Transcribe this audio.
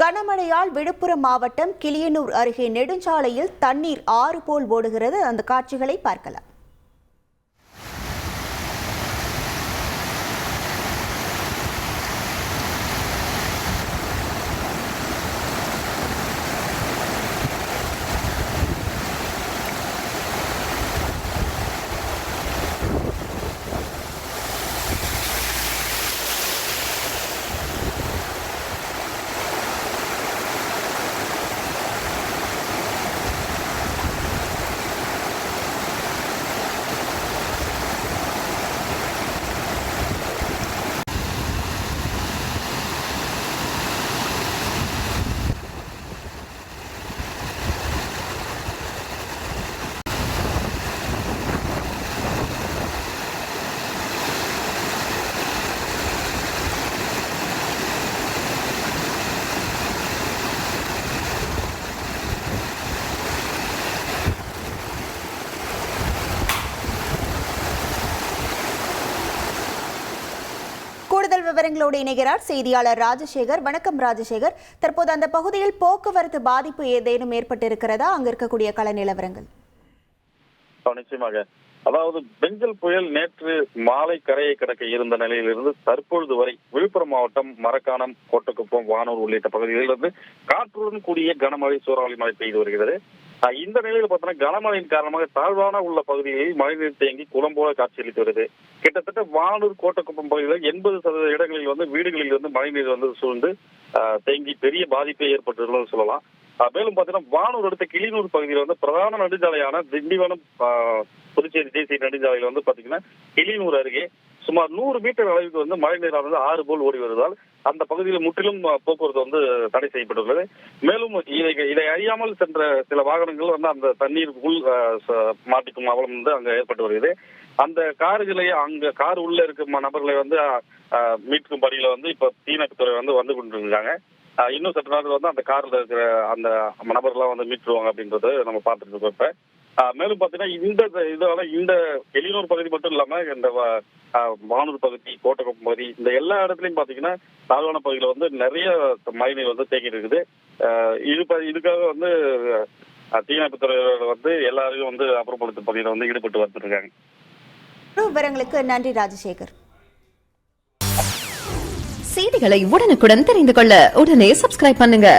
கனமழையால் விழுப்புரம் மாவட்டம் கிளியனூர் அருகே நெடுஞ்சாலையில் தண்ணீர் ஆறு போல் ஓடுகிறது. அந்த காட்சிகளை பார்க்கலாம். கூடுதல் விவரங்களோடு இணைகிறார் செய்தியாளர் ராஜசேகர். வணக்கம் ராஜசேகர். தற்போது அந்த பகுதியில் போக்குவரத்து பாதிப்பு ஏதேனும் ஏற்பட்டிருக்கிறதா? அங்க இருக்கக்கூடிய கள நிலவரங்கள். நிச்சயமாக, அதாவது பெஞ்சல் புயல் நேற்று மாலை கரையை கடக்க இருந்த நிலையிலிருந்து தற்பொழுது வரை விழுப்புரம் மாவட்டம் மரக்காணம், கோட்டக்குப்பம், வானூர் உள்ளிட்ட பகுதிகளிலிருந்து காற்றுடன் கூடிய கனமழை, சூறாவளி மழை பெய்து வருகிறது. இந்த நிலையில் பார்த்தீங்கன்னா கனமழையின் காரணமாக தாழ்வான உள்ள பகுதிகளில் மழைநீர் தேங்கி குளம் போல காட்சியளித்து வருது. கிட்டத்தட்ட வானூர், கோட்டக்குப்பம் பகுதிகளில் 80% இடங்களில் வீடுகளில் மழைநீர் சூழ்ந்து தேங்கி பெரிய பாதிப்பை ஏற்பட்டுள்ளது சொல்லலாம். மேலும் பாத்தீங்கன்னா வானூர் அடுத்த கிளியனூர் பகுதியில் பிரதான நெடுஞ்சாலையான திண்டிவனம் புதுச்சேரி தேசிய நெடுஞ்சாலையில் பாத்தீங்கன்னா கிளியனூர் அருகே சுமார் 100 மீட்டர் அளவுக்கு மழைநீரானது ஆறு போல் ஓடி வருவதால் அந்த பகுதியில் முற்றிலும் போக்குவரத்து தடை செய்யப்பட்டுள்ளது. மேலும் இதை அறியாமல் சென்ற சில வாகனங்கள் அந்த தண்ணீருக்குள் மாட்டிக்கும் அவலம் அங்க ஏற்பட்டு வருகிறது. அந்த கார்களை அங்க கார் உள்ள இருக்கும் நபர்களை மீட்கும் பணியில இப்ப தீயணைப்புத்துறை வந்து கொண்டிருக்காங்க. இன்னும் சற்று நேரத்தில் அந்த கார்ல இருக்கிற அந்த நபர்லாம் மீட்டுருவாங்க அப்படின்றது நம்ம பார்த்துட்டு இருக்கோம். இப்ப மேலும் பாத்தீங்கன்னா இந்த கிளியனூர் பகுதி மட்டும் இல்லாம இந்த வானூர் பகுதி, கோட்டக்குப்பம் பகுதி, இந்த எல்லா இடத்துலயும் பாத்தீங்கன்னா தாழ்வான பகுதியில நிறைய மழைநீர் தேங்கி இருக்குது. இதுக்காக தீயணைப்புத்துறையோட எல்லாரையும் அப்புறப்படுத்தும் பணியில ஈடுபட்டு வந்துருக்காங்க. விவரங்களுக்கு நன்றி ராஜசேகர். செய்திகளை உடனுக்குடன் தெரிந்து கொள்ள உடனே சப்ஸ்கிரைப் பண்ணுங்க.